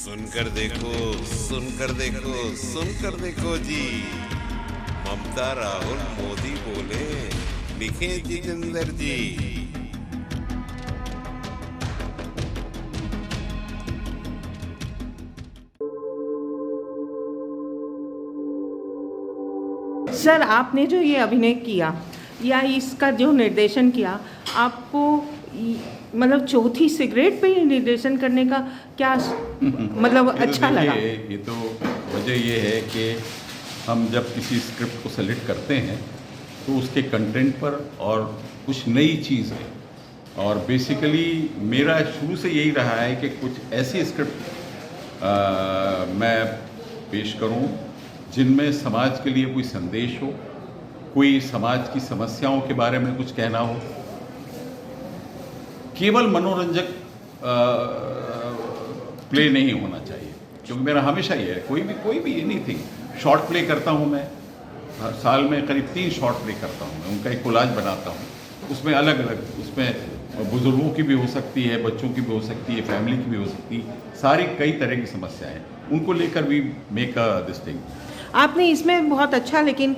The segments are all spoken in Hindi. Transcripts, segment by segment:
सुनकर देखो, सुनकर देखो, सुनकर देखो जी। ममता राहुल मोदी बोले, लिखे जितेंद्र जी। सर, आपने जो ये अभिनय किया या इसका जो निर्देशन किया, आपको मतलब चौथी सिगरेट पे ही निर्देशन करने का क्या मतलब अच्छा लगा? ये तो वजह ये है कि हम जब किसी स्क्रिप्ट को सेलेक्ट करते हैं तो उसके कंटेंट पर और कुछ नई चीज़ है, और बेसिकली मेरा शुरू से यही रहा है कि कुछ ऐसी स्क्रिप्ट मैं पेश करूं जिनमें समाज के लिए कोई संदेश हो, कोई समाज की समस्याओं के बारे में कुछ कहना हो। केवल मनोरंजक प्ले नहीं होना चाहिए, क्योंकि मेरा हमेशा ये है, कोई भी एनीथिंग। शॉर्ट प्ले करता हूँ मैं, हर साल में करीब 3 शॉर्ट प्ले करता हूँ मैं, उनका एक कोलाज बनाता हूँ। उसमें अलग अलग, उसमें बुजुर्गों की भी हो सकती है, बच्चों की भी हो सकती है, फैमिली की भी हो सकती है, सारी कई तरह की समस्याएं उनको लेकर भी मेक अ दिस थिंग। आपने इसमें बहुत अच्छा, लेकिन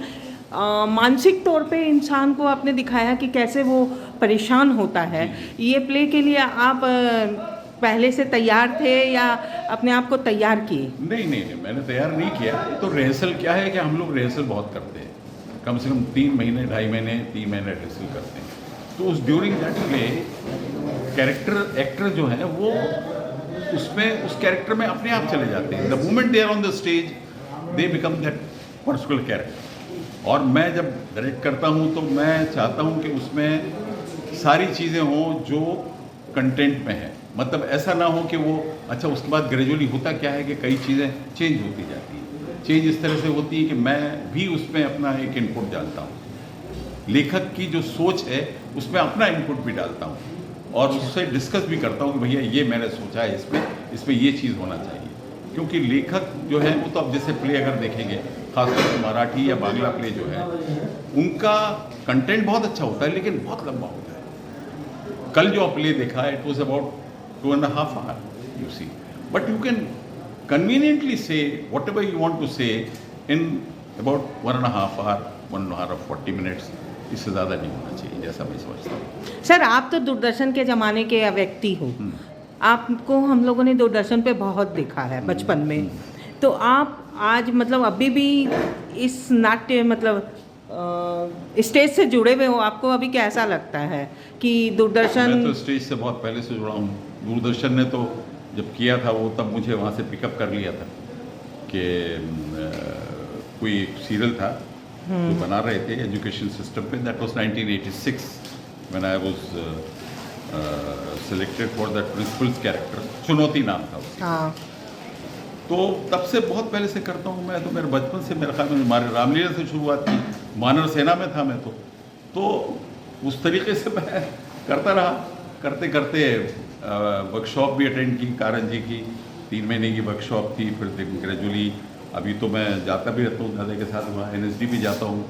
मानसिक तौर पे इंसान को आपने दिखाया कि कैसे वो परेशान होता है। ये प्ले के लिए आप पहले से तैयार थे या अपने आप को तैयार किए? नहीं, मैंने तैयार नहीं किया। तो रिहर्सल क्या है कि हम लोग रिहर्सल बहुत करते हैं, कम से कम 3 महीने 2.5 महीने 3 महीने रिहर्सल करते हैं। तो उस during that play character actor जो है वो उसमें उस कैरेक्टर में अपने आप चले जाते हैं। The moment they are on the stage they become that particular character. और मैं जब डायरेक्ट करता हूँ तो मैं चाहता हूँ कि उसमें सारी चीज़ें हों जो कंटेंट में है। मतलब ऐसा ना हो कि वो अच्छा उसके बाद ग्रेजुअली होता क्या है कि कई चीज़ें चेंज होती जाती हैं। चेंज इस तरह से होती है कि मैं भी उसमें अपना एक इनपुट डालता हूँ, लेखक की जो सोच है उसमें अपना इनपुट भी डालता हूँ और उससे डिस्कस भी करता हूँ कि भैया ये मैंने सोचा है, इसमें ये चीज़ होना चाहिए। क्योंकि लेखक जो है वो तो अब जैसे प्ले अगर देखेंगे, खासतौर से मराठी या बांग्ला प्ले जो है, उनका कंटेंट बहुत अच्छा होता है लेकिन बहुत लंबा होता है। कल जो प्ले देखा, it was about 2.5 hours, you see. But you can conveniently say whatever you want to say in about 1.5 hours, 1 hour or 40 minutes. इससे ज़्यादा नहीं होना चाहिए, जैसा मैं समझता हूँ। सर, आप तो दूरदर्शन के ज़माने के व्यक्ति हो। आपको हम लोगों ने दूरदर्शन पे बहुत देखा है बचपन में। तो आप आज मतलब अभी भी इस नाट्य मतलब स्टेज से जुड़े हुए हो, आपको अभी कैसा लगता है कि दूरदर्शन? मैं तो स्टेज से बहुत पहले से जुड़ा हूँ। दूरदर्शन ने तो जब किया था वो तब मुझे वहाँ से पिकअप कर लिया था कि कोई एक सीरियल था जो बना रहे थे एजुकेशन सिस्टम पे। That was 1986 when I was selected for that principles character. चुनौती नाम था उसका। हाँ। तो तब से बहुत पहले से करता हूँ मैं। तो मेरे बचपन से, मेरे ख्याल में हमारे रामलीला से शुरुआत की, वानर सेना में था मैं तो उस तरीके से मैं करता रहा। करते करते वर्कशॉप भी अटेंड की, कारन जी की 3 महीने की वर्कशॉप थी। फिर ग्रेजुअली अभी तो मैं जाता भी रहता हूँ दादा के साथ, वहाँ NSD भी जाता हूँ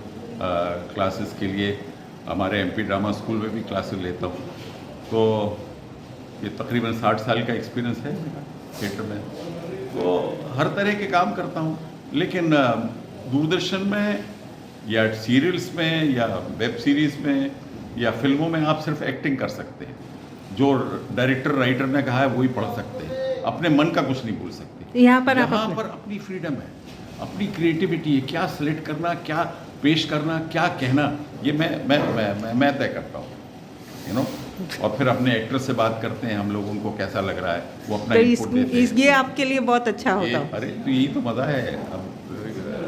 क्लासेस के लिए। हमारे MP ड्रामा स्कूल में भी क्लासेस लेता हूँ। तो ये तकरीबन 60 साल का एक्सपीरियंस है मेरा थिएटर में। तो हर तरह के काम करता हूँ, लेकिन दूरदर्शन में या सीरियल्स में या वेब सीरीज़ में या फिल्मों में आप सिर्फ एक्टिंग कर सकते हैं। जो डायरेक्टर राइटर ने कहा है वही पढ़ सकते हैं, अपने मन का कुछ नहीं बोल सकते। यहाँ पर अपनी फ्रीडम है, अपनी क्रिएटिविटी है, क्या सिलेक्ट करना, क्या पेश करना, क्या कहना, ये मैं तय करता हूँ, यू नो। और फिर अपने एक्टर से बात करते हैं हम लोग, उनको कैसा लग रहा है, वो अपना इनपुट देते हैं। ये आपके लिए बहुत अच्छा होता है। अरे तो यही तो मज़ा है।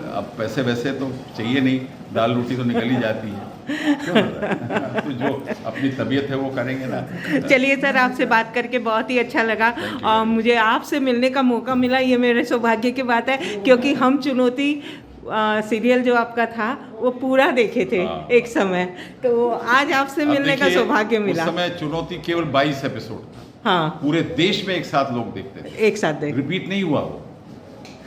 अब पैसे वैसे तो चाहिए नहीं, दाल रोटी तो निकल ही जाती है। तो जो अपनी तबीयत है वो करेंगे ना। चलिए सर, आपसे बात करके बहुत ही अच्छा लगा और मुझे आपसे मिलने का मौका मिला, ये मेरे सौभाग्य की बात है, क्योंकि हम चुनौती सीरियल जो आपका था वो पूरा देखे थे एक समय। तो आज आपसे मिलने का सौभाग्य मिला। उस समय चुनौती केवल 22 एपिसोड था। हाँ, पूरे देश में एक साथ लोग देखते थे, एक साथ रिपीट नहीं हुआ वो।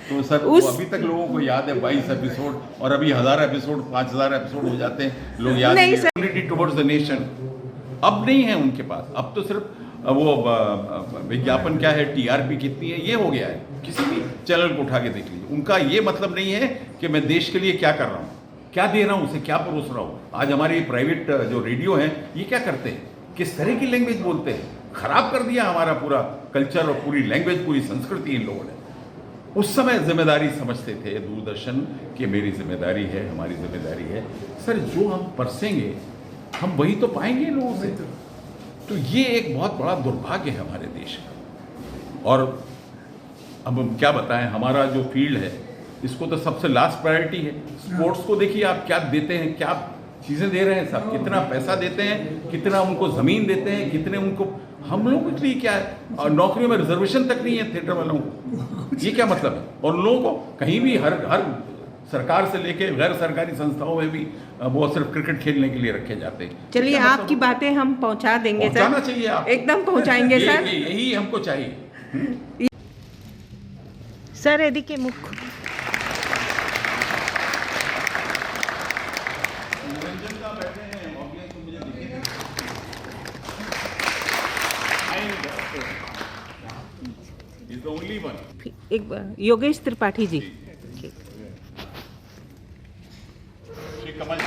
तो सर अभी तक लोगों को याद है 22 एपिसोड, और अभी 1000 एपिसोड 5000 एपिसोड हो जाते हैं, लोग याद नहीं टुवर्ड्स द नेशन। अब नहीं है उनके पास, अब तो सिर्फ वो विज्ञापन क्या है, टीआरपी कितनी है, ये हो गया है। किसी भी चैनल को उठा के देख लीजिए, उनका ये मतलब नहीं है कि मैं देश के लिए क्या कर रहा हूँ, क्या दे रहा हूँ, उसे क्या परोस रहा हूँ। आज हमारे प्राइवेट जो रेडियो हैं ये क्या करते हैं, किस तरह की लैंग्वेज बोलते हैं, खराब कर दिया हमारा पूरा कल्चर और पूरी लैंग्वेज, पूरी संस्कृति इन लोगों ने। उस समय जिम्मेदारी समझते थे दूरदर्शन कि मेरी जिम्मेदारी है, हमारी जिम्मेदारी है। सर जो हम परसेंगे हम वही तो पाएंगे लोगों से। तो ये एक बहुत बड़ा दुर्भाग्य है हमारे देश का। और अब हम क्या बताएं, हमारा जो फील्ड है इसको तो सबसे लास्ट प्रायोरिटी है। स्पोर्ट्स को देखिए आप क्या देते हैं, क्या चीज़ें दे रहे हैं साहब, कितना पैसा देते हैं, कितना उनको ज़मीन देते हैं, कितने उनको, हम लोगों के लिए क्या है, और नौकरियों में रिजर्वेशन तक नहीं है थिएटर वालों को। ये क्या मतलब है। और लोगों को कहीं भी हर सरकार से लेके गैर सरकारी संस्थाओं में भी वो सिर्फ क्रिकेट खेलने के लिए रखे जाते हैं। चलिए आपकी बातें हम पहुंचा देंगे सर, पहुंचाना चाहिए आप, एकदम पहुंचाएंगे सर। यही हमको चाहिए। सर এদিকে মুখ He's the only one. एक योगेश त्रिपाठी जी। श्री कमल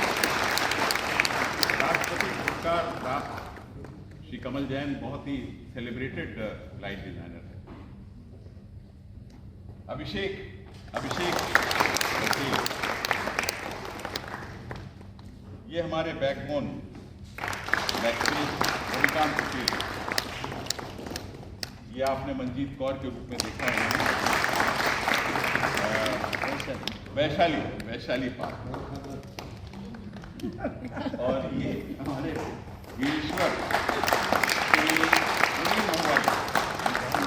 राष्ट्रपति पुरस्कार प्राप्त श्री कमल जैन बहुत ही सेलिब्रेटेड लाइट डिजाइनर है। अभिषेक ये हमारे बैकबोन रविकांत पटेल, ये आपने मंजीत कौर के रूप में देखा है, वैशाली पार्क। और ये हमारे वीरेश्वर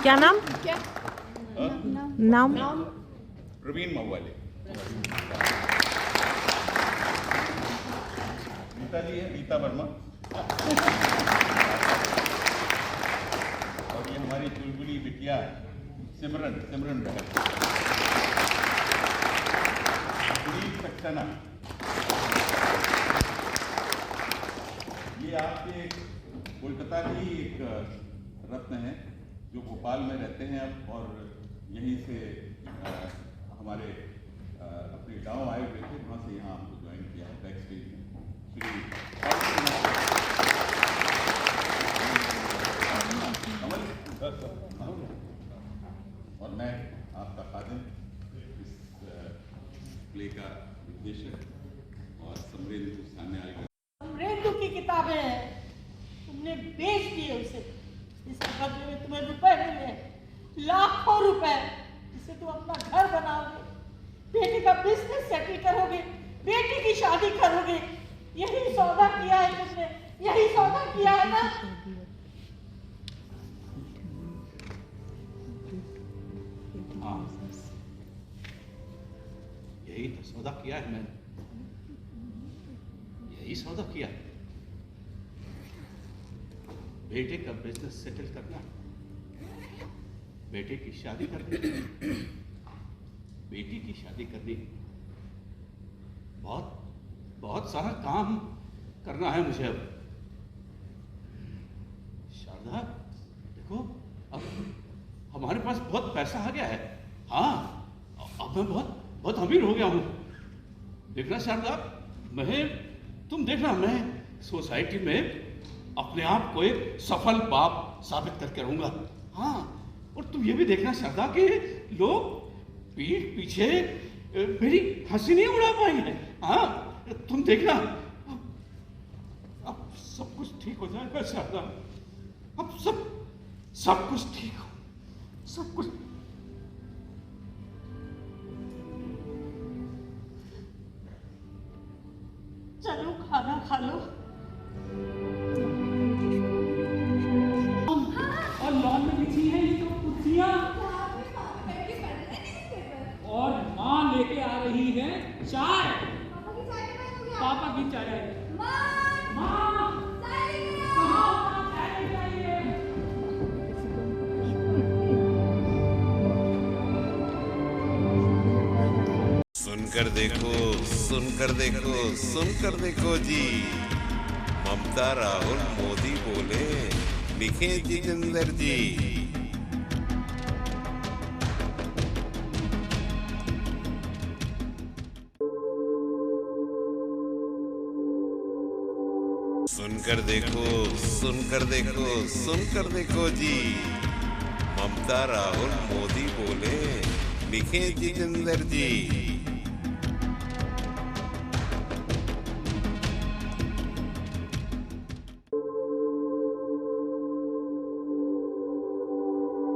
क्या नाम, नाम प्रवीण महुआले। रीता जी है, रीता वर्मा। और ये हमारी चुलबुली बिटिया सिमरन बहन, सुनील सक्सेना। ये आपके कोलकाता की एक रत्न है जो भोपाल में रहते हैं अब, और यहीं से हमारे अपने गांव आए हुए थे, वहाँ से यहाँ हमको ज्वाइन किया है बैक स्टेज में। और मैं आपका खादिम, इस प्ले का निर्देशक और समरेंदु सामने आएगा। समरेंदु की किताबें हैं, तुमने बेच दिए उसे, इसके बदले में तुम्हें रुपए मिले, लाखों रुपए, जिससे तुम अपना घर बनाओगे, बेटी का बिजनेस सेटल करोगे, बेटी की शादी करोगे। यही सौदा किया है तुमने, यही सौदा किया है ना। हाँ, यही तो सौदा किया है मैंने, यही सौदा किया। बेटे का बिजनेस सेटल करना, बेटे की शादी करनी, बेटी की शादी करनी, बहुत सारा काम करना है मुझे अब। शारदा देखो, अब हमारे पास बहुत पैसा आ गया है। हाँ, अब मैं बहुत अमीर हो गया हूँ। देखना शारदा, तुम देखना, मैं सोसाइटी में अपने आप को एक सफल बाप साबित करके रहूंगा। हाँ, और तुम ये भी देखना शारदा कि लोग पीठ पीछे मेरी हंसी नहीं उड़ा पाएंगे। हाँ, तुम देखना, अब सब कुछ ठीक हो जाएगा शारदा। अब सब कुछ ठीक हो, सब कुछ। चलो खाना खा लो। और लॉन में बिछी है ये तो कुर्सियां, और माँ लेके आ रही है चाय। पापा की चाय है। माँ कहाँ चाय लेके आई है? सुनकर देखो जी, ममता राहुल मोदी बोले लिखे जितेंद्र जी। सुनकर देखो, सुनकर देखो, सुनकर देखो जी। ममता राहुल मोदी बोले, लिखे जितेंद्र जी।